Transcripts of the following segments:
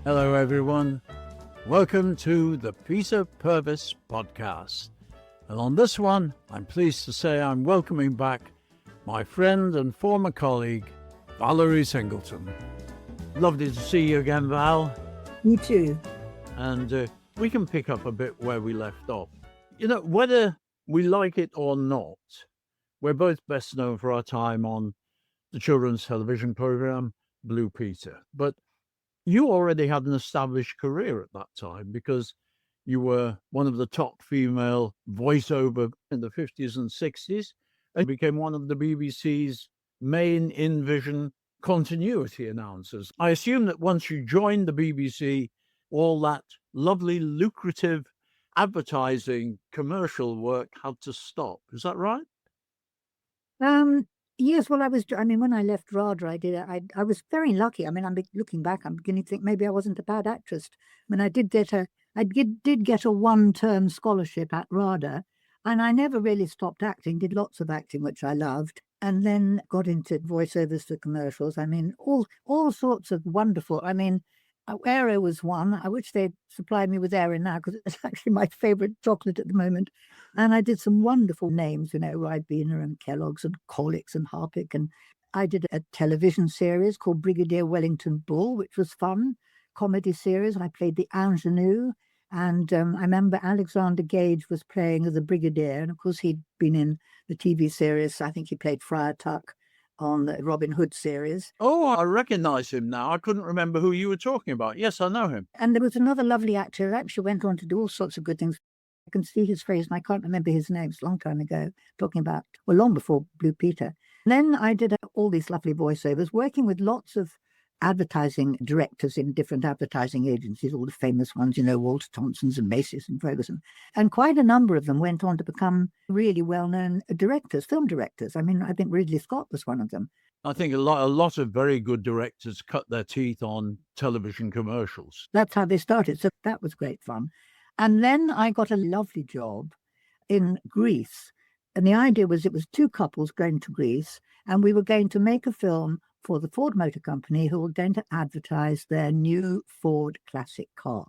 Hello, everyone. Welcome to the Peter Purves Podcast. And on this one, I'm pleased to say I'm welcoming back my friend and former colleague, Valerie Singleton. Lovely to see you again, Val. You too. And we can pick up a bit where we left off. You know, whether we like it or not, we're both best known for our time on the children's television program, Blue Peter. But you already had an established career at that time because you were one of the top female voiceover in the 50s and 60s and became one of the BBC's main in-vision continuity announcers. I assume that once you joined the BBC, all that lovely, lucrative advertising commercial work had to stop. Is that right? Yes, well, when I left RADA, I was very lucky. I'm looking back, I'm beginning to think maybe I wasn't a bad actress. I did get a one-term scholarship at RADA, and I never really stopped acting, did lots of acting, which I loved, and then got into voiceovers for commercials. All sorts of wonderful, Aero was one. I wish they'd supplied me with Aero now because it's actually my favourite chocolate at the moment. And I did some wonderful names, Ribena and Kellogg's and Colix and Harpic. And I did a television series called Brigadier Wellington Bull, which was fun, comedy series. I played the ingenue. And I remember Alexander Gage was playing the Brigadier. And of course, he'd been in the TV series. I think he played Friar Tuck on the Robin Hood series. Oh, I recognise him now. I couldn't remember who you were talking about. Yes, I know him. And there was another lovely actor who actually went on to do all sorts of good things. I can see his face and I can't remember his name. It's a long time ago, talking about, long before Blue Peter. And then I did all these lovely voiceovers, working with lots of advertising directors in different advertising agencies, all the famous ones, Walter Thompson's and Macy's and Ferguson. And quite a number of them went on to become really well-known directors, film directors. I think Ridley Scott was one of them. I think a lot of very good directors cut their teeth on television commercials. That's how they started. So that was great fun. And then I got a lovely job in Greece. And the idea was it was two couples going to Greece and we were going to make a film for the Ford Motor Company who were going to advertise their new Ford Classic car.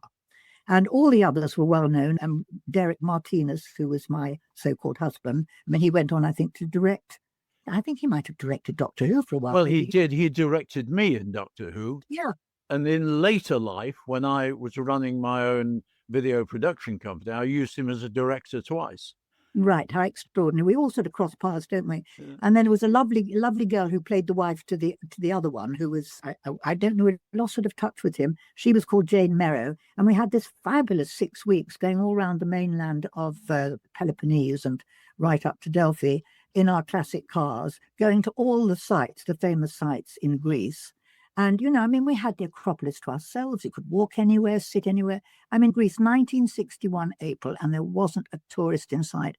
And all the others were well known. And Derek Martinez, who was my so-called husband, he went on, I think, to direct. I think he might have directed Doctor Who for a while. Well, maybe. He did. He directed me in Doctor Who. Yeah. And in later life, when I was running my own video production company, I used him as a director twice. Right, how extraordinary. We all sort of cross paths, don't we? Yeah. And then there was a lovely girl who played the wife to the other one, who was, I don't know, I lost sort of touch with him. She was called Jane Merrow. And we had this fabulous 6 weeks going all around the mainland of Peloponnese and right up to Delphi in our classic cars, going to all the sites, the famous sites in Greece. And, we had the Acropolis to ourselves. You could walk anywhere, sit anywhere. I'm in Greece, 1961 April, and there wasn't a tourist in sight.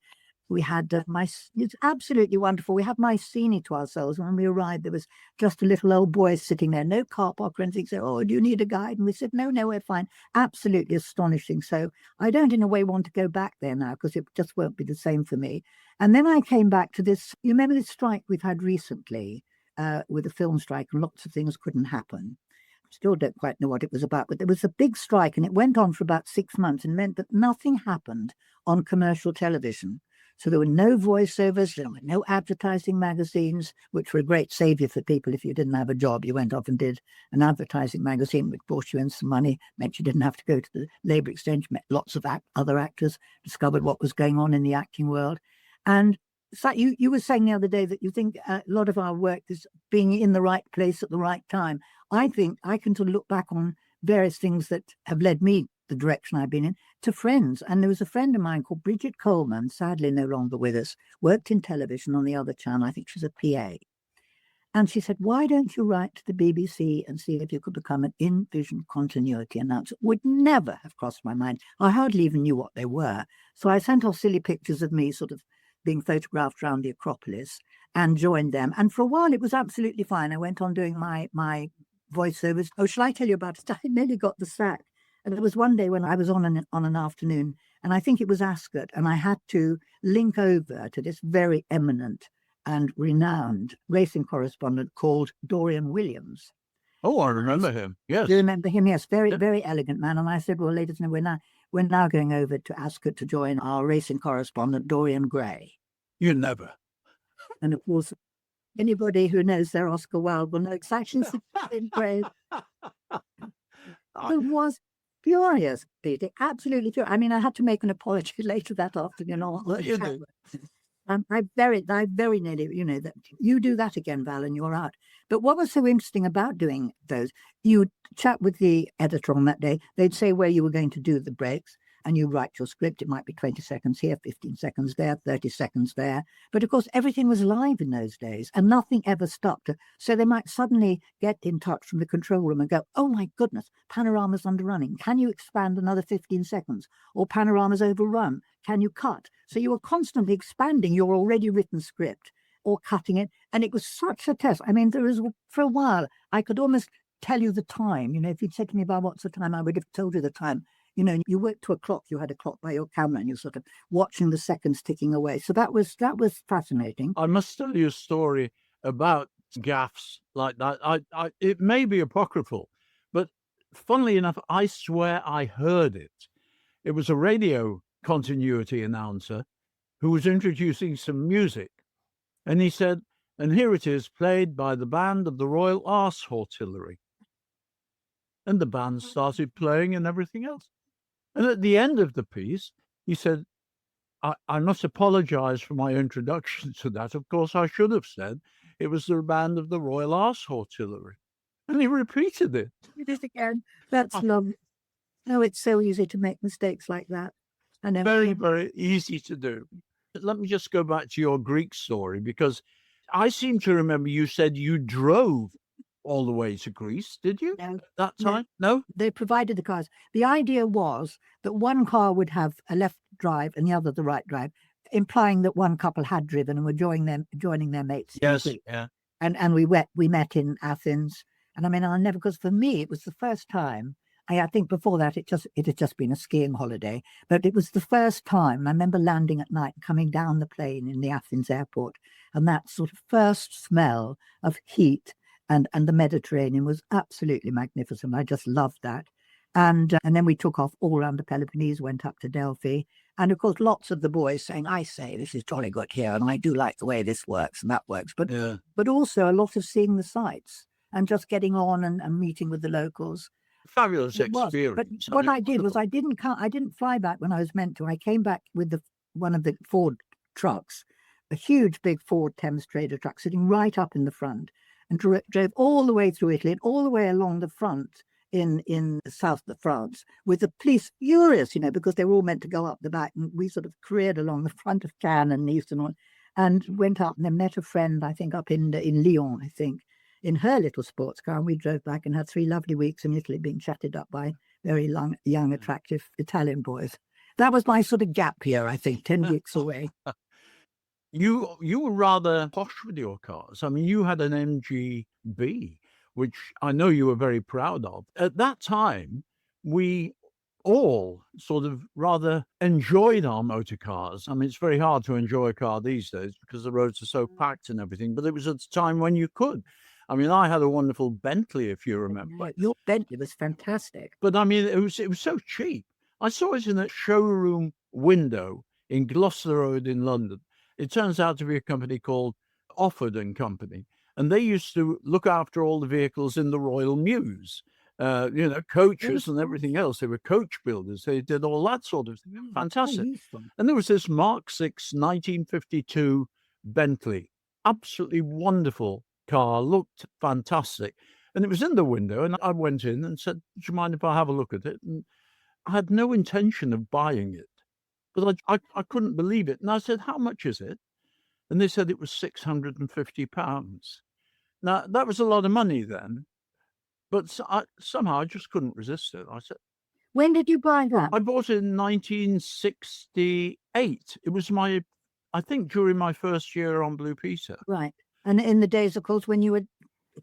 We had it's absolutely wonderful. We had Mycenae to ourselves. When we arrived, there was just a little old boy sitting there, no car park or anything. So, oh, do you need a guide? And we said, no, we're fine. Absolutely astonishing. So I don't in a way want to go back there now because it just won't be the same for me. And then I came back to this, you remember this strike we've had recently? With the film strike, and lots of things couldn't happen. Still don't quite know what it was about, but there was a big strike and it went on for about 6 months and meant that nothing happened on commercial television. So there were no voiceovers, there were no advertising magazines, which were a great savior for people. If you didn't have a job, you went off and did an advertising magazine, which brought you in some money, meant you didn't have to go to the labour exchange, met lots of other actors, discovered what was going on in the acting world. And so you were saying the other day that you think a lot of our work is being in the right place at the right time. I think I can sort of look back on various things that have led me the direction I've been in to friends. And there was a friend of mine called Bridget Coleman, sadly no longer with us, worked in television on the other channel. I think she's a PA. And she said, why don't you write to the BBC and see if you could become an in-vision continuity announcer? Would never have crossed my mind. I hardly even knew what they were. So I sent off silly pictures of me sort of being photographed around the Acropolis and joined them. And for a while, it was absolutely fine. I went on doing my voiceovers. Oh, shall I tell you about it? I nearly got the sack. And there was one day when I was on an afternoon, and I think it was Ascot, and I had to link over to this very eminent and renowned racing correspondent called Dorian Williams. Oh, I remember him. Yes. Do you remember him? Yes, very, Yeah. very elegant man. And I said, well, ladies and gentlemen, we're now going over to Ascot to join our racing correspondent, Dorian Gray. You never. And of course, anybody who knows their Oscar Wilde will know exactly Dorian Gray. It was furious, Peter, absolutely furious. I mean, I had to make an apology later that afternoon. You did. I very nearly, that you do that again, Val, and you're out. But what was so interesting about doing those, you would chat with the editor on that day, they'd say where you were going to do the breaks, and you write your script. It might be 20 seconds here, 15 seconds there, 30 seconds there. But of course, everything was live in those days, and nothing ever stopped. So they might suddenly get in touch from the control room and go, oh my goodness, panorama's underrunning. Can you expand another 15 seconds? Or panorama's overrun. Can you cut? So you were constantly expanding your already written script or cutting it. And it was such a test. I mean, for a while, I could almost tell you the time. If you'd said to me, about what's the time, I would have told you the time. You worked to a clock, you had a clock by your camera, and you're sort of watching the seconds ticking away. So that was fascinating. I must tell you a story about gaffes like that. It may be apocryphal, but funnily enough, I swear I heard it. It was a radio continuity announcer who was introducing some music. And he said, and here it is, played by the band of the Royal Arse Artillery. And the band started playing and everything else. And at the end of the piece, he said, I must apologize for my introduction to that. Of course, I should have said it was the band of the Royal Arse Artillery. And he repeated it. You did again. That's lovely. Oh, it's so easy to make mistakes like that. I know. Very, very easy to do. Let me just go back to your Greek story, because I seem to remember you said you drove all the way to Greece, did you? No. That time? No? They provided the cars. The idea was that one car would have a left drive and the other the right drive, implying that one couple had driven and were joining their mates. Yes, yeah. And we met in Athens. And I mean, I'll never, because for me, it was the first time. I think before that, it had just been a skiing holiday, but it was the first time. I remember landing at night, coming down the plane in the Athens airport, and that sort of first smell of heat and the Mediterranean was absolutely magnificent. I just loved that. And then we took off all around the Peloponnese, went up to Delphi. And of course, lots of the boys saying, I say, this is jolly good here. And I do like the way this works and that works. But also a lot of seeing the sights and just getting on and meeting with the locals. Fabulous experience. But what I did was I didn't fly back when I was meant to. I came back with one of the Ford trucks, a huge big Ford Thames Trader truck sitting right up in the front, and drove all the way through Italy and all the way along the front in the south of France with the police furious, because they were all meant to go up the back. And we sort of careered along the front of Cannes and Nice and went up and then met a friend, I think, up in Lyon, I think, in her little sports car. And we drove back and had 3 lovely weeks in Italy being chatted up by very young, attractive Italian boys. That was my sort of gap year, I think, 10 weeks away. You were rather posh with your cars. I mean, you had an MGB, which I know you were very proud of. At that time, we all sort of rather enjoyed our motor cars. I mean, it's very hard to enjoy a car these days because the roads are so packed and everything, but it was at the time when you could. I mean, I had a wonderful Bentley, if you remember. Your Bentley was fantastic. But I mean, it was so cheap. I saw it in a showroom window in Gloucester Road in London. It turns out to be a company called Offord and Company. And they used to look after all the vehicles in the Royal Mews, coaches and everything else. They were coach builders. They did all that sort of thing. Fantastic. And there was this Mark VI 1952 Bentley. Absolutely wonderful car. Looked fantastic. And it was in the window. And I went in and said, do you mind if I have a look at it? And I had no intention of buying it. But I couldn't believe it. And I said, how much is it? And they said it was £650. Now, that was a lot of money then. But somehow I just couldn't resist it. I said, when did you buy that? I bought it in 1968. It was I think during my first year on Blue Peter. Right. And in the days, of course, when you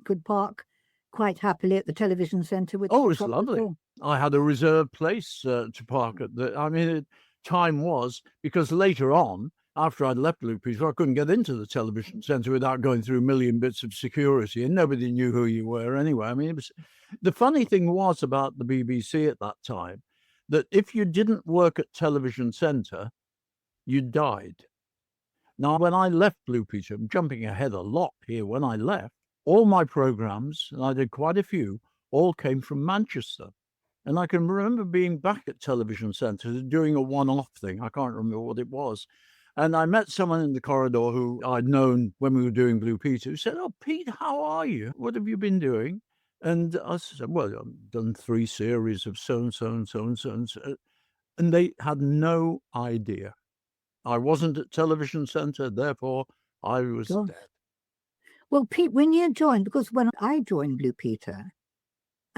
could park quite happily at the television centre. It was lovely. I had a reserved place to park at time was, because later on, after I'd left Blue Peter, I couldn't get into the television centre without going through a million bits of security, and nobody knew who you were anyway. I mean, it was, the funny thing was about the BBC at that time, that if you didn't work at television centre, you died. Now, when I left Blue Peter, I'm jumping ahead a lot here, when I left, all my programmes, and I did quite a few, all came from Manchester. And I can remember being back at television centre doing a one-off thing. I can't remember what it was. And I met someone in the corridor who I'd known when we were doing Blue Peter, who said, "Oh, Pete, how are you? What have you been doing?" And I said, "Well, I've done 3 series of so-and-so and so-and-so and so." And they had no idea. I wasn't at television centre, therefore I was Gosh. dead. Well, Pete, when you joined, because when I joined Blue Peter,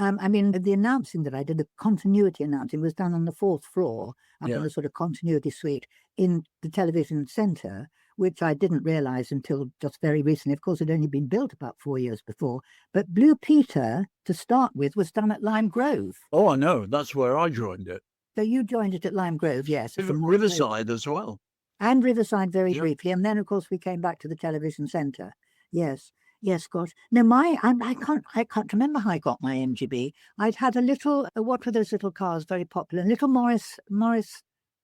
I mean, the announcing that I did, the continuity announcing, was done on the 4th floor, up Yeah. in the sort of continuity suite in the television centre, which I didn't realise until just very recently. Of course, it had only been built about 4 years before. But Blue Peter, to start with, was done at Lime Grove. Oh, I know. That's where I joined it. So you joined it at Lime Grove, yes. from Lime Grove. Riverside as well. And Riverside very Yeah. briefly. And then, of course, we came back to the television centre. Yes. Yes, gosh. No, I can't remember how I got my MGB. I'd had a little, what were those little cars, very popular? Little Morris,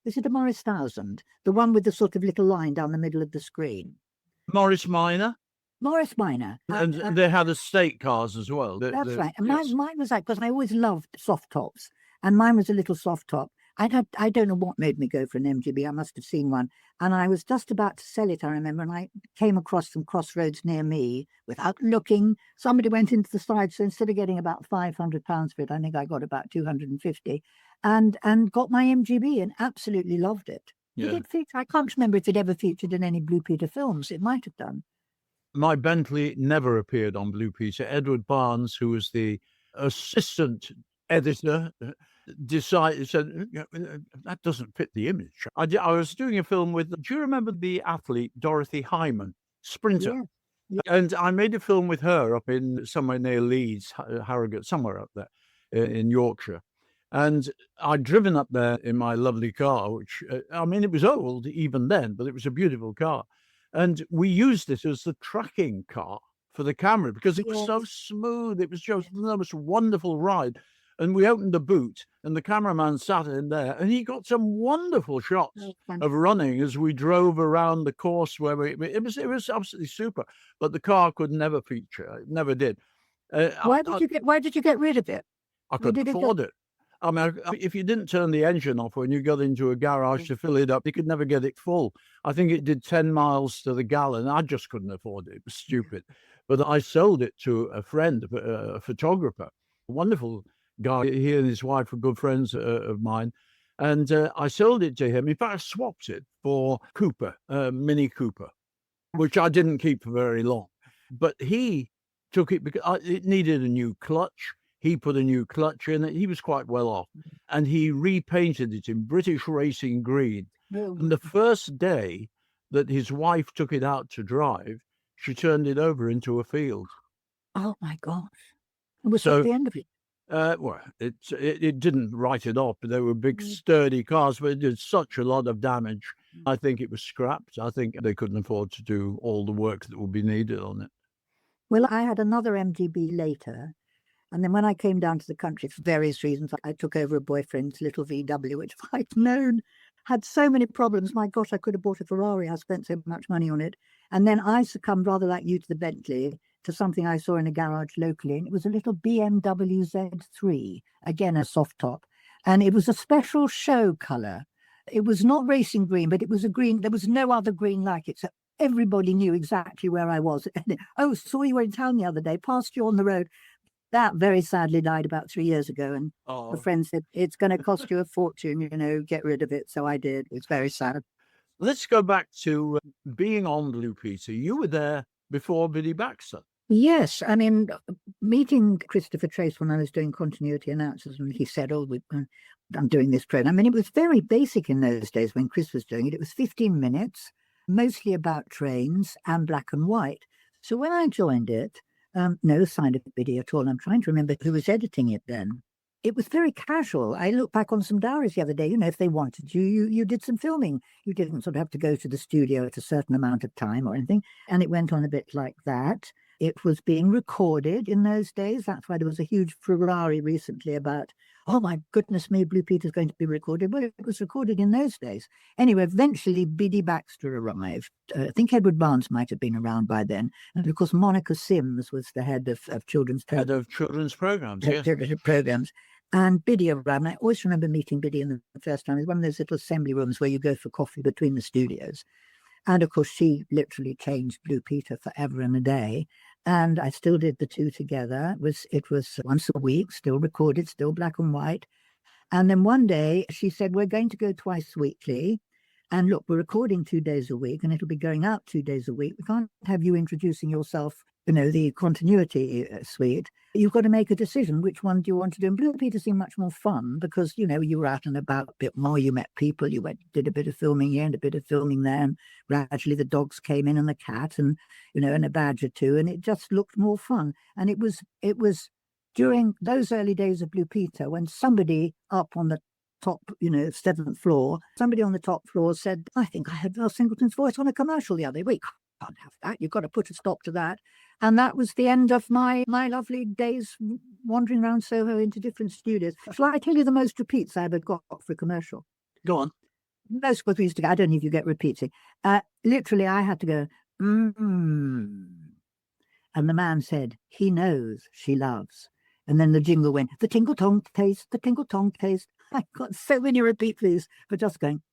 is it a Morris 1000? The one with the sort of little line down the middle of the screen. Morris Minor. Morris Minor. And they had estate cars as well. That's right. And yes. mine was like, because I always loved soft tops, and mine was a little soft top. I don't know what made me go for an MGB. I must have seen one. And I was just about to sell it, I remember, and I came across some crossroads near me without looking. Somebody went into the side, so instead of getting about £500 for it, I think I got about 250, and got my MGB and absolutely loved it. Yeah. Did it feature? I can't remember if it ever featured in any Blue Peter films. It might have done. My Bentley never appeared on Blue Peter. Edward Barnes, who was the assistant editor, said, that doesn't fit the image. I was doing a film with, do you remember the athlete Dorothy Hyman, sprinter? Yeah. And I made a film with her up in somewhere near Leeds, Harrogate, somewhere up there in Yorkshire. And I'd driven up there in my lovely car, which, I mean, it was old even then, but it was a beautiful car. And we used it as the tracking car for the camera because it was so smooth. It was just the most wonderful ride. And we opened the boot and the cameraman sat in there and he got some wonderful shots of running as we drove around the course where it was absolutely super. But the car could never feature. It never did. Why did you get rid of it? I couldn't afford it. I mean, if you didn't turn the engine off when you got into a garage to fill it up, you could never get it full. I think it did 10 miles to the gallon. I just couldn't afford it. It was stupid. But I sold it to a friend, a photographer, a wonderful guy. He and his wife were good friends of mine. And I sold it to him. In fact, I swapped it for Cooper, Mini Cooper, which I didn't keep for very long. But he took it because it needed a new clutch. He put a new clutch in it. He was quite well off. And he repainted it in British Racing Green. And the first day that his wife took it out to drive, she turned it over into a field. Oh, my gosh. And was that the end of it? Well, it didn't write it off, but they were big, sturdy cars, but it did such a lot of damage. I think it was scrapped. I think they couldn't afford to do all the work that would be needed on it. Well, I had another MGB later. And then when I came down to the country for various reasons, I took over a boyfriend's little VW, which if I'd known had so many problems. My gosh, I could have bought a Ferrari. I spent so much money on it. And then I succumbed, rather like you, to the Bentley, to something I saw in a garage locally. And it was a little BMW Z3, again, a soft top. And it was a special show colour. It was not racing green, but it was a green. There was no other green like it. So everybody knew exactly where I was. Oh, saw you were in town the other day, passed you on the road. That very sadly died about 3 years ago. And a friend said, it's going to cost you a fortune, get rid of it. So I did. It's very sad. Let's go back to being on Blue Peter. You were there before Biddy Baxter. Yes. I mean, meeting Christopher Trace when I was doing continuity announcers, and he said, I'm doing this program. I mean, it was very basic in those days when Chris was doing it. It was 15 minutes, mostly about trains and black and white. So when I joined it, no sign of Biddy at all. I'm trying to remember who was editing it then. it was very casual. I looked back on some diaries the other day. If they wanted you did some filming. You didn't sort of have to go to the studio at a certain amount of time or anything. And it went on a bit like that. It was being recorded in those days. That's why there was a huge furore recently about, oh my goodness me, Blue Peter's going to be recorded. Well, it was recorded in those days. Anyway, eventually Biddy Baxter arrived. I think Edward Barnes might have been around by then. And of course, Monica Sims was the head of children's programs. Head of children's programs, yes. Programs. And Biddy arrived. And I always remember meeting Biddy in the first time. It was one of those little assembly rooms where you go for coffee between the studios. And of course, she literally changed Blue Peter forever and a day. And I still did the two together. It was once a week, still recorded, still black and white. And then one day she said, we're going to go twice weekly. And look, we're recording 2 days a week and it'll be going out 2 days a week. We can't have you introducing yourself, the continuity suite. You've got to make a decision. Which one do you want to do? And Blue Peter seemed much more fun because, you were out and about a bit more. You met people. You did a bit of filming here and a bit of filming there. And gradually the dogs came in and the cat and, and a badge or two. And it just looked more fun. And it was during those early days of Blue Peter when somebody up on the top, 7th floor, somebody on the top floor said, I think I heard Val Singleton's voice on a commercial the other week. Can't have that. You've got to put a stop to that. And that was the end of my lovely days wandering around Soho into different studios. Shall I tell you the most repeats I ever got for a commercial? Go on. Most of what we used to get, I don't know if you get repeating. Literally, I had to go, And the man said, he knows she loves. And then the jingle went, the tingle tongue taste, the tingle tongue taste. I got so many repeat please for just going,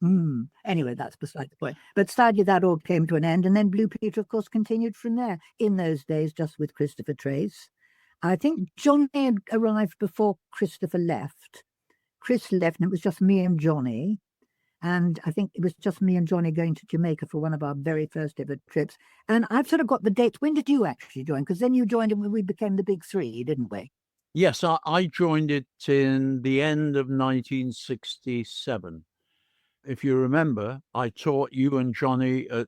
Anyway, that's beside the point. But sadly, that all came to an end. And then Blue Peter, of course, continued from there. In those days, just with Christopher Trace. I think Johnny had arrived before Christopher left. Chris left, and it was just me and Johnny. And I think it was just me and Johnny going to Jamaica for one of our very first ever trips. And I've sort of got the dates. When did you actually join? Because then you joined and we became the big three, didn't we? Yes, I joined it in the end of 1967. If you remember, I taught you and Johnny at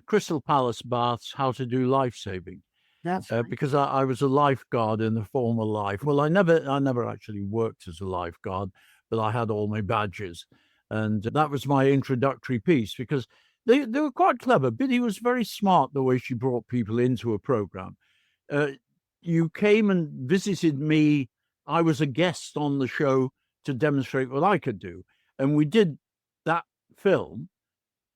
Crystal Palace Baths how to do life saving. That's right. Because I was a lifeguard in a former life. Well, I never actually worked as a lifeguard, but I had all my badges. And that was my introductory piece because they were quite clever. Biddy was very smart the way she brought people into a program. You came and visited me. I was a guest on the show to demonstrate what I could do. And we did that film.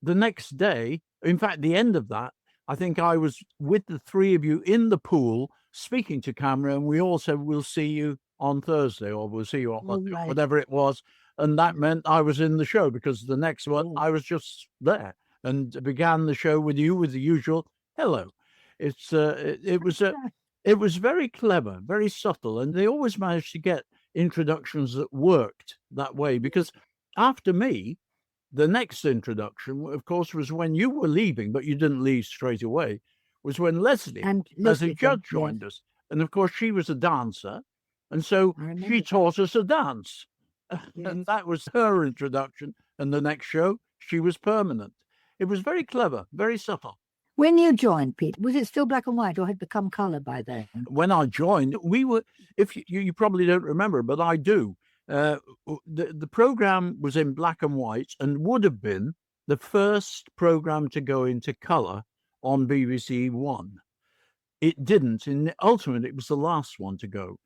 The next day, in fact, the end of that, I think I was with the three of you in the pool speaking to camera, and we all said, we'll see you on Thursday, or we'll see you on whatever it was. And that meant I was in the show because the next one, I was just there and began the show with you with the usual hello. It was very clever, very subtle, and they always managed to get introductions that worked that way. Because after me, the next introduction, of course, was when you were leaving, but you didn't leave straight away, was when Leslie, as a judge, joined us. And of course, she was a dancer, and so she taught us a dance. Yes. And that was her introduction. And the next show, she was permanent. It was very clever, very subtle. When you joined, Pete, was it still black and white or had become colour by then? When I joined, we were, if you probably don't remember, but I do. The program was in black and white and would have been the first program to go into colour on BBC One. It didn't. Ultimately, it was the last one to go.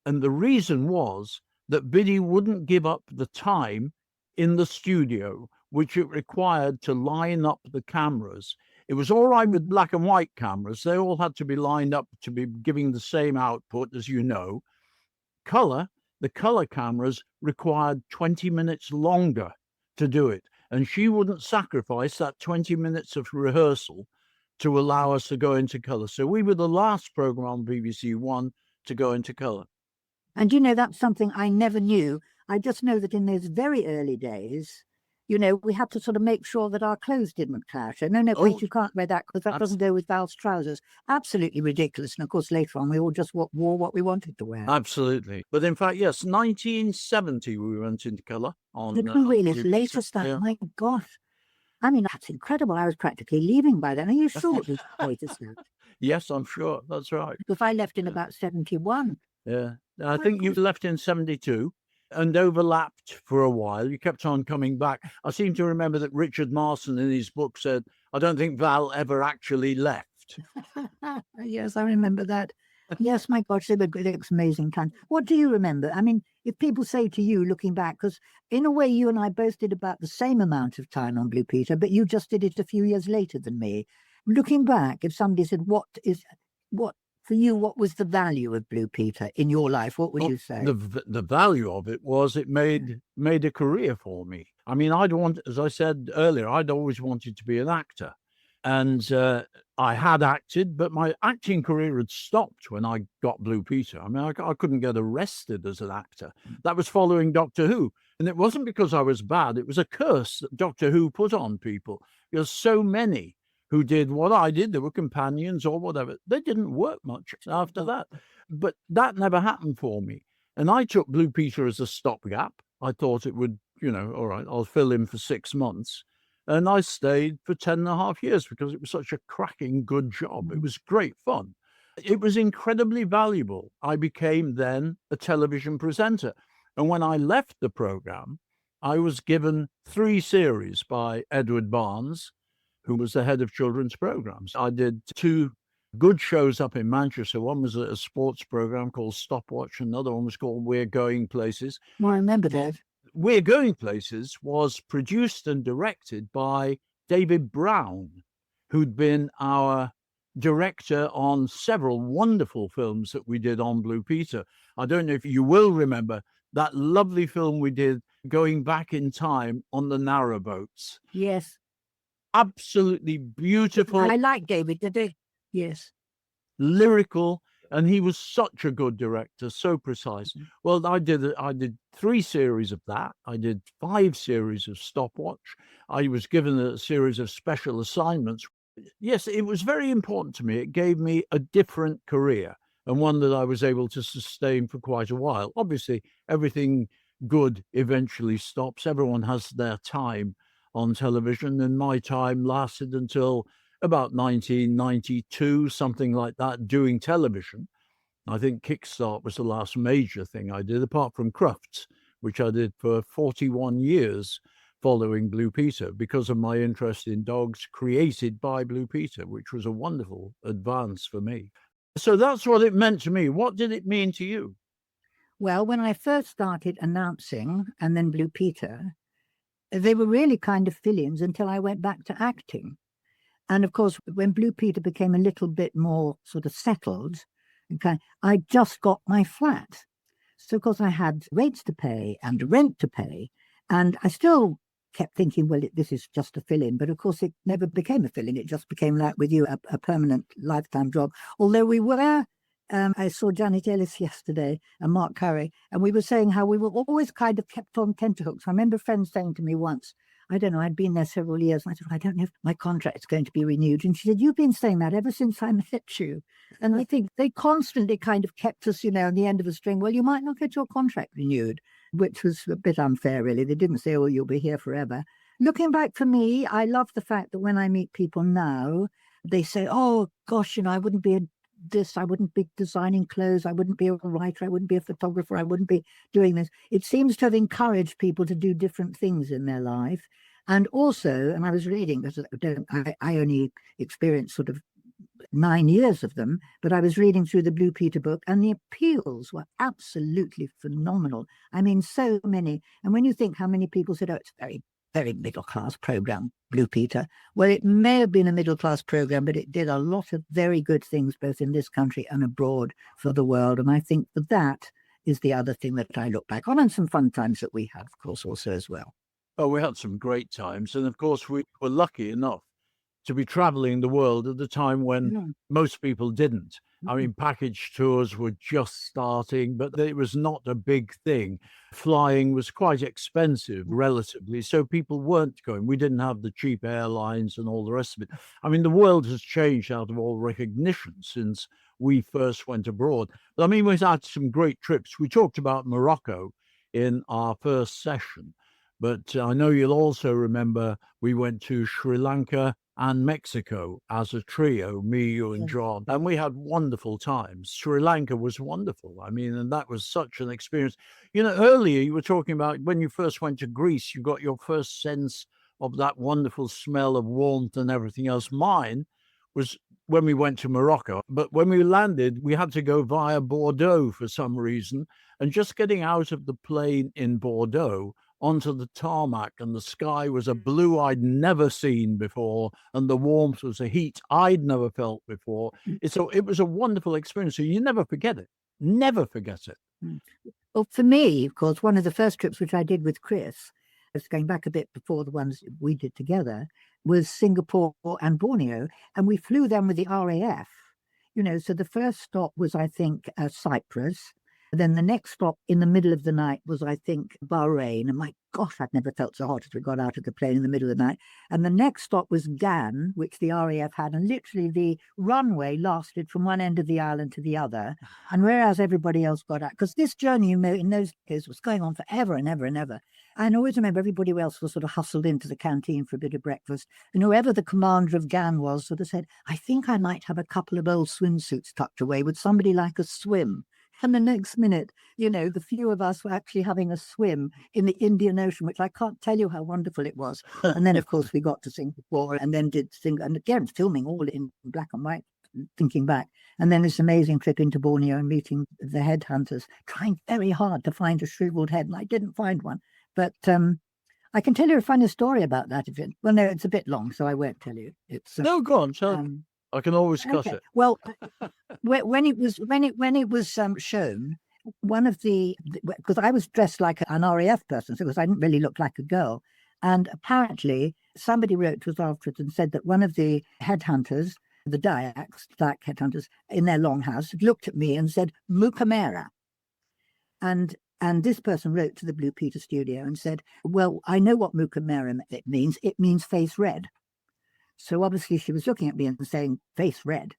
And the reason was that Biddy wouldn't give up the time in the studio, which it required to line up the cameras. It was all right with black and white cameras. They all had to be lined up to be giving the same output, as you know. The color cameras required 20 minutes longer to do it. And she wouldn't sacrifice that 20 minutes of rehearsal to allow us to go into color. So we were the last program on BBC One to go into color. And that's something I never knew. I just know that in those very early days, we had to sort of make sure that our clothes didn't clash. And no, please, you can't wear that because that doesn't go with Val's trousers. Absolutely ridiculous. And of course, later on, we all just wore what we wanted to wear. Absolutely. But in fact, yes, 1970, we went into colour. Really, as late as that. Yeah. My gosh. I mean, that's incredible. I was practically leaving by then. Are you sure it was late as that? Yes, I'm sure. That's right. Because I left in about 71. Yeah. I think you left in 72. and overlapped for a while. You kept on coming back. I seem to remember that Richard Marson in his book said, I don't think Val ever actually left. Yes, I remember that. Yes, my gosh, they were good, amazing times. What do you remember? I mean, if people say to you, looking back, because in a way you and I both did about the same amount of time on Blue Peter, but you just did it a few years later than me. Looking back, if somebody said, what for you, what was the value of Blue Peter in your life? What would you say? The value of it was it made a career for me. I mean, as I said earlier, I'd always wanted to be an actor. And I had acted, but my acting career had stopped when I got Blue Peter. I mean, I couldn't get arrested as an actor. That was following Doctor Who. And it wasn't because I was bad. It was a curse that Doctor Who put on people. Because so many who did what I did, they were companions or whatever, they didn't work much after that. But that never happened for me. And I took Blue Peter as a stopgap. I thought it would, all right, I'll fill in for 6 months. And I stayed for 10.5 years because it was such a cracking good job. It was great fun. It was incredibly valuable. I became then a television presenter. And when I left the program, I was given 3 series by Edward Barnes, who was the head of children's programs. I did 2 good shows up in Manchester. One was a sports program called Stopwatch. Another one was called We're Going Places. Well, I remember that. We're Going Places was produced and directed by David Brown, who'd been our director on several wonderful films that we did on Blue Peter. I don't know if you will remember that lovely film we did going back in time on the narrowboats. Yes. Absolutely beautiful. I like David, did he? Yes. Lyrical. And he was such a good director, so precise. Well, I did 3 series of that. I did 5 series of Stopwatch. I was given a series of special assignments. Yes, it was very important to me. It gave me a different career and one that I was able to sustain for quite a while. Obviously, everything good eventually stops. Everyone has their time on television, and my time lasted until about 1992, something like that, doing television. I think Kickstart was the last major thing I did, apart from Crufts, which I did for 41 years following Blue Peter because of my interest in dogs created by Blue Peter, which was a wonderful advance for me. So that's what it meant to me. What did it mean to you? Well, when I first started announcing and then Blue Peter, they were really kind of fill-ins until I went back to acting. And of course, when Blue Peter became a little bit more sort of settled, I just got my flat. So of course I had rates to pay and rent to pay. And I still kept thinking, well, this is just a fill-in. But of course, it never became a fill-in. It just became, like with you, a permanent lifetime job. Although we were, I saw Janet Ellis yesterday and Mark Curry, and we were saying how we were always kind of kept on tenterhooks. I remember friends saying to me once, I don't know, I'd been there several years. And I said, I don't know if my contract's going to be renewed. And she said, you've been saying that ever since I met you. And I think they constantly kind of kept us, on the end of a string. Well, you might not get your contract renewed, which was a bit unfair, really. They didn't say, oh, you'll be here forever. Looking back for me, I love the fact that when I meet people now, they say, oh, gosh, I wouldn't be I wouldn't be designing clothes, I wouldn't be a writer, I wouldn't be a photographer, I wouldn't be doing this. It seems to have encouraged people to do different things in their life. And also, and I was reading, because I only experienced sort of 9 years of them, but I was reading through the Blue Peter book, and the appeals were absolutely phenomenal. I mean, so many. And when you think how many people said, oh, it's a very, very middle-class program, Blue Peter. Well, it may have been a middle-class program, but it did a lot of very good things, both in this country and abroad for the world. And I think that is the other thing that I look back on, and some fun times that we had, of course, also as well. Oh, we had some great times. And of course, we were lucky enough to be traveling the world at a time when most people didn't. I mean, package tours were just starting, but it was not a big thing. Flying was quite expensive, relatively, so people weren't going. We didn't have the cheap airlines and all the rest of it. I mean, the world has changed out of all recognition since we first went abroad. But I mean, we've had some great trips. We talked about Morocco in our first session. But I know you'll also remember we went to Sri Lanka and Mexico as a trio, me, you, and Yes. John, and we had wonderful times. Sri Lanka was wonderful. I mean, and that was such an experience. You know, earlier you were talking about when you first went to Greece, you got your first sense of that wonderful smell of warmth and everything else. Mine was when we went to Morocco, but when we landed, we had to go via Bordeaux for some reason, and just getting out of the plane in Bordeaux onto the tarmac, and the sky was a blue I'd never seen before, and the warmth was a heat I'd never felt before. It was a wonderful experience. So you never forget it. Never forget it. Well, for me, of course, one of the first trips which I did with Chris, it's going back a bit before the ones we did together, was Singapore and Borneo, and we flew them with the RAF. You know, so the first stop was, I think, Cyprus. Then the next stop in the middle of the night was, I think, Bahrain. And my gosh, I'd never felt so hot as we got out of the plane in the middle of the night. And the next stop was Gan, which the RAF had. And literally the runway lasted from one end of the island to the other. And whereas everybody else got out, because this journey, you know, in those days was going on forever and ever and ever. And I always remember everybody else was sort of hustled into the canteen for a bit of breakfast. And whoever the commander of Gan was sort of said, I think I might have a couple of old swimsuits tucked away. Would somebody like a swim? And the next minute, you know, the few of us were actually having a swim in the Indian Ocean, which I can't tell you how wonderful it was. And then, of course, we got to Singapore and then and again, filming all in black and white, thinking back. And then this amazing trip into Borneo and meeting the headhunters, trying very hard to find a shriveled head. And I didn't find one. But I can tell you a funny story about that. Well, no, it's a bit long, so I won't tell you. It's No, go on. So I can always cut it. Well, when it was shown, one of because I was dressed like an RAF person, so because I didn't really look like a girl, and apparently somebody wrote to us afterwards and said that one of the headhunters, the Dayak headhunters in their longhouse, had looked at me and said "Mukamera," and this person wrote to the Blue Peter studio and said, "Well, I know what Mukamera means. It means face red." So obviously she was looking at me and saying, face red.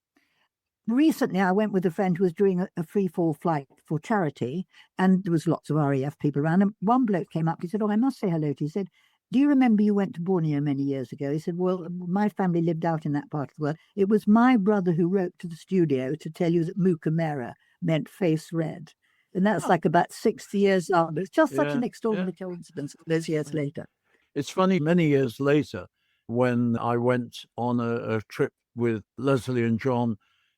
Recently, I went with a friend who was doing a free fall flight for charity, and there was lots of RAF people around. And one bloke came up, he said, I must say hello to you. He said, do you remember you went to Borneo many years ago? He said, well, my family lived out in that part of the world. It was my brother who wrote to the studio to tell you that Mukamera meant face red. And that's like about 60 years on. It's just such an extraordinary coincidence those years later. It's funny, many years later, when I went on a trip with Leslie and John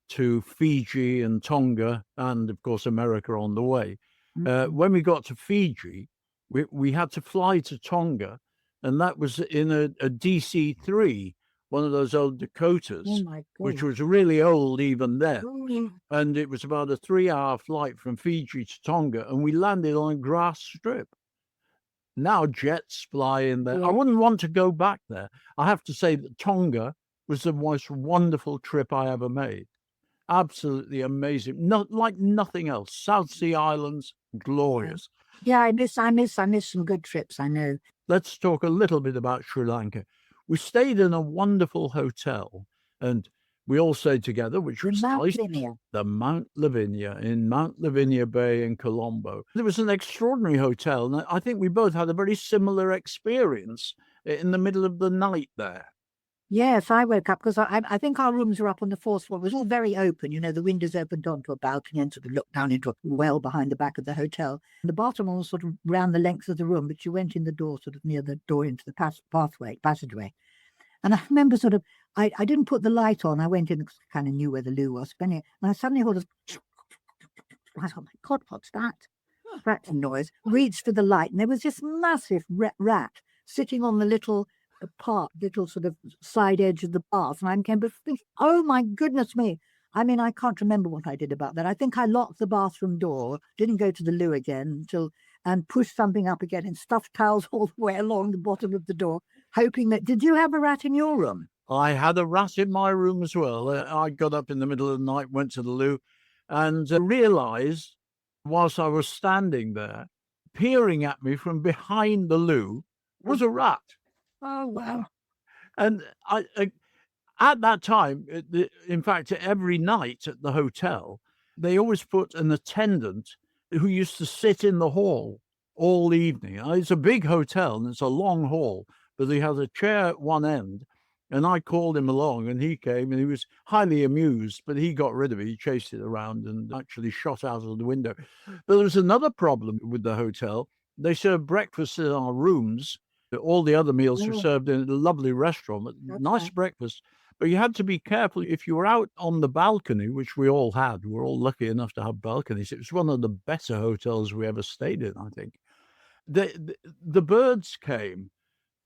to Fiji and Tonga and, of course, America on the way. When we got to Fiji, we had to fly to Tonga, and that was in a DC-3, one of those old Dakotas, which was really old even then. And it was about a 3-hour flight from Fiji to Tonga, and we landed on a grass strip. Now jets fly in there. I wouldn't want to go back there. I have to say that Tonga was the most wonderful trip I ever made. Absolutely amazing. Not like nothing else. South Sea Islands, glorious. Yeah, I miss some good trips, I know. Let's talk a little bit about Sri Lanka. We stayed in a wonderful hotel, and we all stayed together, which was nice. The Mount Lavinia in Mount Lavinia Bay in Colombo. It was an extraordinary hotel, and I think we both had a very similar experience in the middle of the night there. Yes, I woke up because I think our rooms were up on the 4th floor. It was all very open, you know, the windows opened onto a balcony and sort of looked down into a well behind the back of the hotel. The bathroom was sort of round the length of the room, but you went in the door, sort of near the door into the passageway. And I remember sort of, I didn't put the light on. I went in because I kind of knew where the loo was. And I suddenly heard I thought, my God, what's that? Scratching noise. Reached for the light, and there was this massive rat sitting on the little sort of side edge of the bath. And I came to think, oh my goodness me. I mean, I can't remember what I did about that. I think I locked the bathroom door, didn't go to the loo again and pushed something up again and stuffed towels all the way along the bottom of the door, hoping that... Did you have a rat in your room? I had a rat in my room as well. I got up in the middle of the night, went to the loo, and realised, whilst I was standing there, peering at me from behind the loo was a rat. Oh, wow. And I at that time, in fact, every night at the hotel, they always put an attendant who used to sit in the hall all evening. It's a big hotel and it's a long hall, but he has a chair at one end. And I called him along and he came and he was highly amused, but he got rid of it. He chased it around and actually shot out of the window. But there was another problem with the hotel. They served breakfast in our rooms. All the other meals were Oh, served in a lovely restaurant, that's nice right. breakfast. But you had to be careful if you were out on the balcony, which we all had. We were all lucky enough to have balconies. It was one of the better hotels we ever stayed in, I think. The birds came,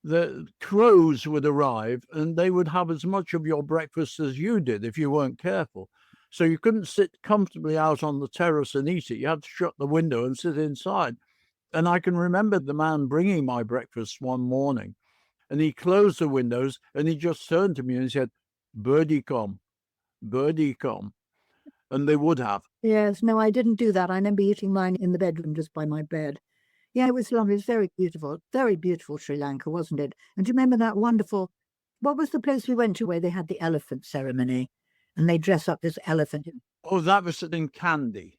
the crows would arrive and they would have as much of your breakfast as you did if you weren't careful. So you couldn't sit comfortably out on the terrace and eat it. You had to shut the window and sit inside. And I can remember the man bringing my breakfast one morning and he closed the windows and he just turned to me and he said, "Birdie come, birdie come." And they would have. Yes, no, I didn't do that. I remember eating mine in the bedroom just by my bed. Yeah, it was lovely. It was very beautiful Sri Lanka, wasn't it? And do you remember that wonderful, what was the place we went to where they had the elephant ceremony and they dress up this elephant in Oh, that was in Kandy.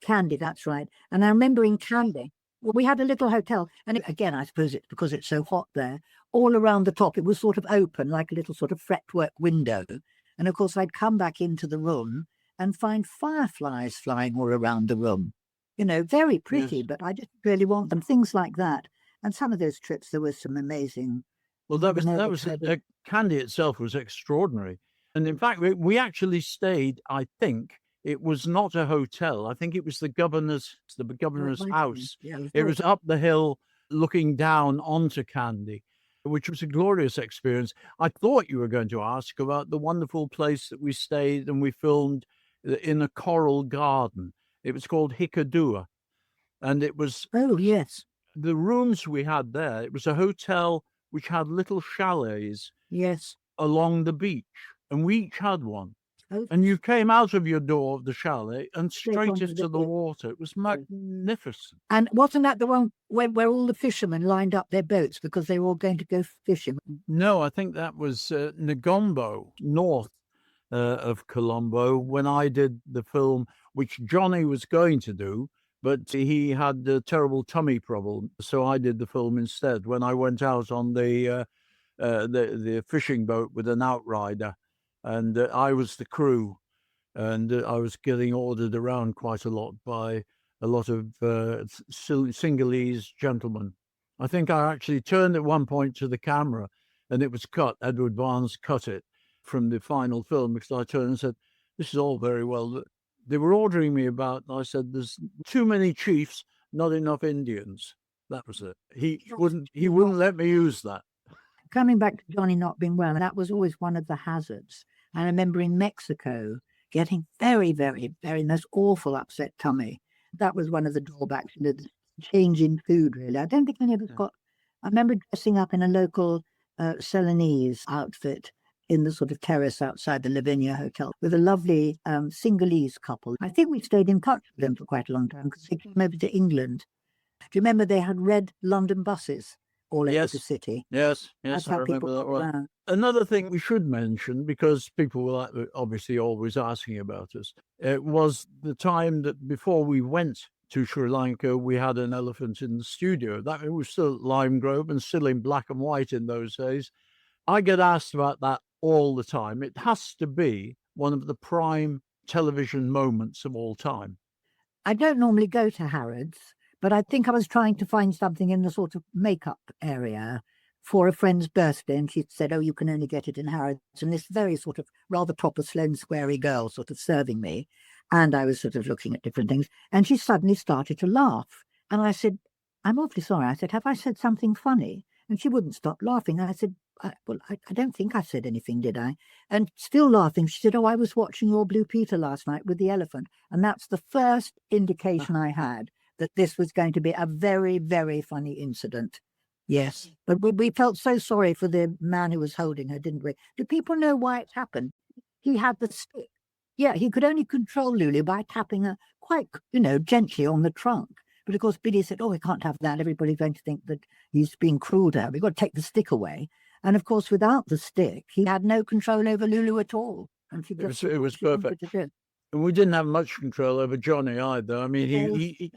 Candy, that's right. And I remember in Candy, well, we had a little hotel. And again, I suppose it's because it's so hot there. All around the top, it was sort of open, like a little sort of fretwork window. And of course, I'd come back into the room and find fireflies flying all around the room. You know, very pretty, Yes. but I didn't really want them, things like that. And some of those trips, there was some amazing. Well, I don't know, Kandy itself was extraordinary. And in fact, we actually stayed, I think, it was not a hotel. I think it was the governor's house. Yeah, It was up the hill looking down onto Kandy, which was a glorious experience. I thought you were going to ask about the wonderful place that we stayed and we filmed in a coral garden. It was called Hikadua. And it was oh, yes, the rooms we had there. It was a hotel which had little chalets yes. along the beach, and we each had one. Oh, And you came out of your door of the chalet and straight onto into the the beach. water. It was magnificent. And wasn't that the one where all the fishermen lined up their boats because they were all going to go fishing? No, I think that was Negombo, north of Colombo, when I did the film, which Johnny was going to do, but he had a terrible tummy problem. So I did the film instead when I went out on the fishing boat with an outrider. And I was the crew. And I was getting ordered around quite a lot by a lot of Singhalese gentlemen. I think I actually turned at one point to the camera and it was cut. Edward Barnes cut it from the final film because I turned and said, "This is all very well." They were ordering me about, and I said, "There's too many chiefs, not enough Indians." That was it. He wouldn't let me use that. Coming back to Johnny not being well, that was always one of the hazards. I remember in Mexico getting very, very, very most awful upset tummy. That was one of the drawbacks, the change in food, really. I don't think any of us got. I remember dressing up in a local Ceylonese outfit in the sort of terrace outside the Lavinia Hotel with a lovely Singhalese couple. I think we stayed in touch with them for quite a long time because they came over to England. Do you remember they had red London buses all over the city? Yes, That's I how remember people that got one. around. Another thing we should mention, because people were obviously always asking about us, was the time that before we went to Sri Lanka, we had an elephant in the studio. That it was still at Lime Grove and still in black and white in those days. I get asked about that all the time. It has to be one of the prime television moments of all time. I don't normally go to Harrods, but I think I was trying to find something in the sort of makeup area for a friend's birthday, and she said, "Oh, you can only get it in Harrods." And this very sort of rather proper Sloane Squarey girl sort of serving me, and I was sort of looking at different things, and she suddenly started to laugh. And I said, "I'm awfully sorry." I said, "Have I said something funny?" And she wouldn't stop laughing. I said, I don't think I said anything, did I?" And still laughing, she said, "Oh, I was watching your Blue Peter last night with the elephant." And that's the first indication I had that this was going to be a very, very funny incident. Yes. But we felt so sorry for the man who was holding her, didn't we? Do people know why it happened? He had the stick. Yeah, he could only control Lulu by tapping her quite, gently on the trunk. But of course, Billy said, "Oh, we can't have that. Everybody's going to think that he's being cruel to her. We've got to take the stick away." And of course, without the stick, he had no control over Lulu at all. And she It was perfect. And we didn't have much control over Johnny either. I mean,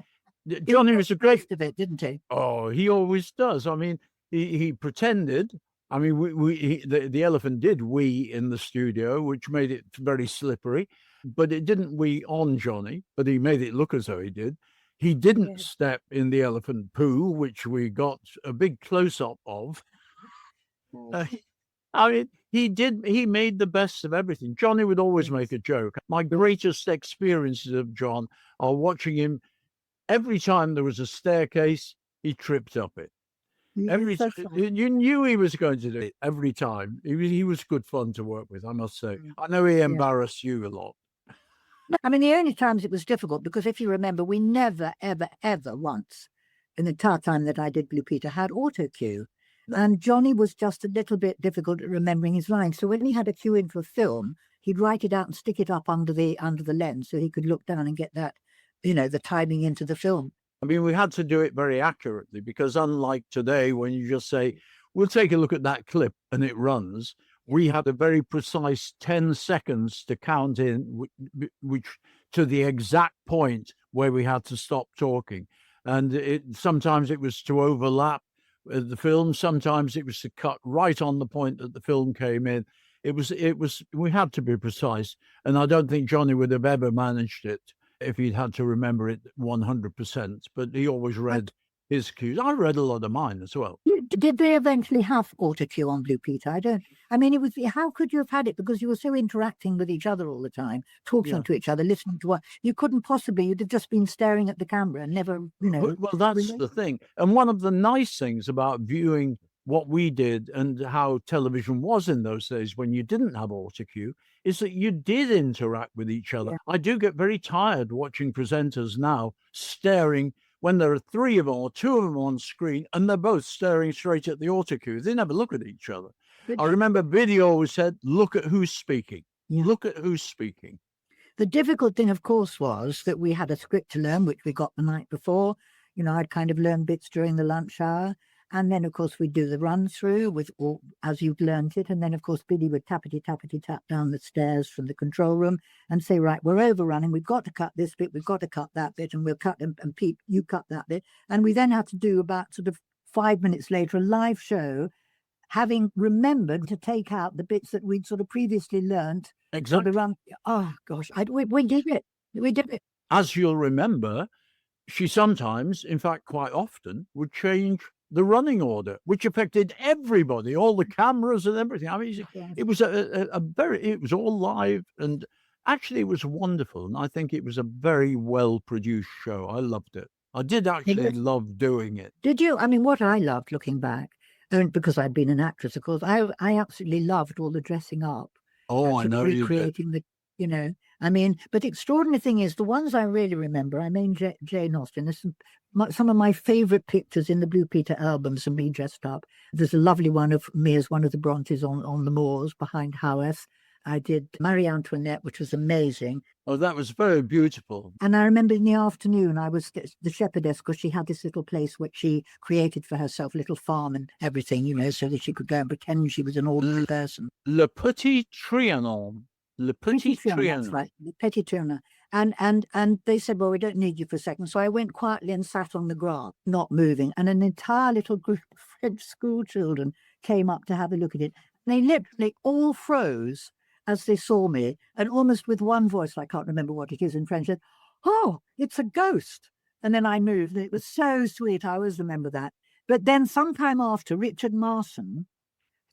Johnny was a great. Of it, didn't he? Oh, he always does. I mean, he pretended. I mean, the elephant did wee in the studio, which made it very slippery, but it didn't wee on Johnny, but he made it look as though he did. He didn't step in the elephant poo, which we got a big close-up of. I mean, he did. He made the best of everything. Johnny would always make a joke. My greatest experiences of John are watching him. Every time there was a staircase, he tripped up it. You knew he was going to do it every time. He was good fun to work with, I must say. I know he embarrassed you a lot. I mean, the only times it was difficult, because if you remember, we never, ever, ever once in the entire time that I did Blue Peter had auto cue. And Johnny was just a little bit difficult at remembering his lines. So when he had a cue in for film, he'd write it out and stick it up under the lens so he could look down and get that, the timing into the film. I mean, we had to do it very accurately, because unlike today, when you just say, we'll take a look at that clip and it runs, we had a very precise 10 seconds to count in, which to the exact point where we had to stop talking. And sometimes it was to overlap the film. Sometimes it was to cut right on the point that the film came in. We had to be precise. And I don't think Johnny would have ever managed it if he'd had to remember it 100%, but he always read his cues. I read a lot of mine as well. Did they eventually have auto cue on Blue Peter? How could you have had it? Because you were so interacting with each other all the time, talking to each other, listening to what you couldn't possibly. You'd have just been staring at the camera and never, Well, that's the thing. And one of the nice things about viewing what we did and how television was in those days when you didn't have auto cue is that you did interact with each other. I do get very tired watching presenters now staring when there are 3 of them or 2 of them on screen and they're both staring straight at the auto cue. They never look at each other. I remember Biddy always said, look at who's speaking. Look at who's speaking. The difficult thing, of course, was that we had a script to learn, which we got the night before. I'd kind of learned bits during the lunch hour. And then, of course, we'd do the run through as you'd learned it. And then, of course, Biddy would tappity tap down the stairs from the control room and say, right, we're overrunning. We've got to cut this bit. We've got to cut that bit. And we'll cut, and Pete, you cut that bit. And we then had to do about sort of 5 minutes later, a live show, having remembered to take out the bits that we'd sort of previously learned. Exactly. Oh, gosh, we did it. We did it. As you'll remember, she sometimes, in fact, quite often, would change the running order, which affected everybody, all the cameras and everything. I mean, it was it was all live, and actually it was wonderful. And I think it was a very well-produced show. I loved it. I did actually love doing it. Did you? I mean, what I loved looking back, and because I'd been an actress, of course, I absolutely loved all the dressing up. Oh, I know. Recreating but the extraordinary thing is, the ones I really remember, Jane Austen, there's some of my favourite pictures in the Blue Peter albums of me dressed up. There's a lovely one of me as one of the Brontes on the moors behind Haworth. I did Marie Antoinette, which was amazing. Oh, that was very beautiful. And I remember in the afternoon, I was the shepherdess, because she had this little place which she created for herself, a little farm and everything, so that she could go and pretend she was an ordinary person. Le Petit Trianon. Le Petit Trianon. That's right, Le Petit Trianon. And they said, well, we don't need you for a second. So I went quietly and sat on the grass, not moving. And an entire little group of French school children came up to have a look at it. And they literally all froze as they saw me, and almost with one voice, I can't remember what it is in French, said, oh, it's a ghost. And then I moved. And it was so sweet. I always remember that. But then sometime after, Richard Marson,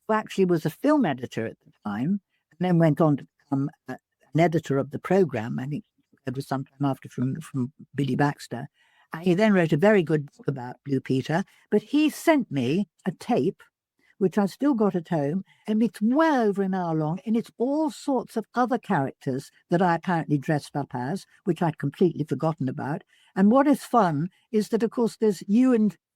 who actually was a film editor at the time, and then went on to become an editor of the programme, I think it was sometime after from Billy Baxter. And he then wrote a very good book about Blue Peter, but he sent me a tape, which I've still got at home, and it's well over an hour long, and it's all sorts of other characters that I apparently dressed up as, which I'd completely forgotten about. And what is fun is that, of course, there's you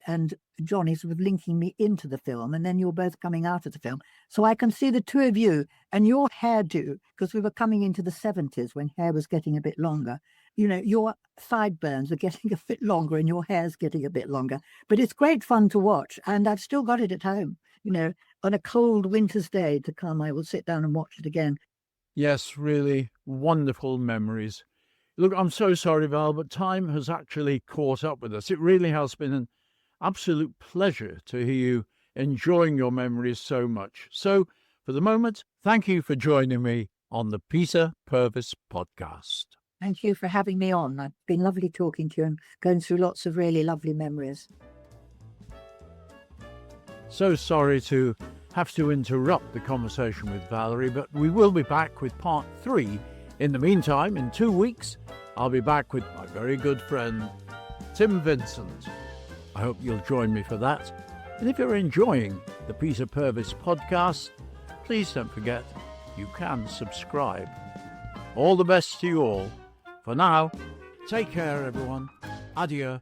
and Johnny sort of linking me into the film, and then you're both coming out of the film. So I can see the two of you and your hairdo, because we were coming into the 70s when hair was getting a bit longer. Your sideburns are getting a bit longer and your hair's getting a bit longer. But it's great fun to watch, and I've still got it at home. On a cold winter's day to come, I will sit down and watch it again. Yes, really wonderful memories. Look, I'm so sorry, Val, but time has actually caught up with us. It really has been an absolute pleasure to hear you enjoying your memories so much. So, for the moment, thank you for joining me on the Peter Purves Podcast. Thank you for having me on. It's been lovely talking to you and going through lots of really lovely memories. So sorry to have to interrupt the conversation with Valerie, but we will be back with part 3. In the meantime, in 2 weeks, I'll be back with my very good friend, Tim Vincent. I hope you'll join me for that. And if you're enjoying the Peter Purves Podcast, please don't forget you can subscribe. All the best to you all. For now, take care, everyone. Adieu.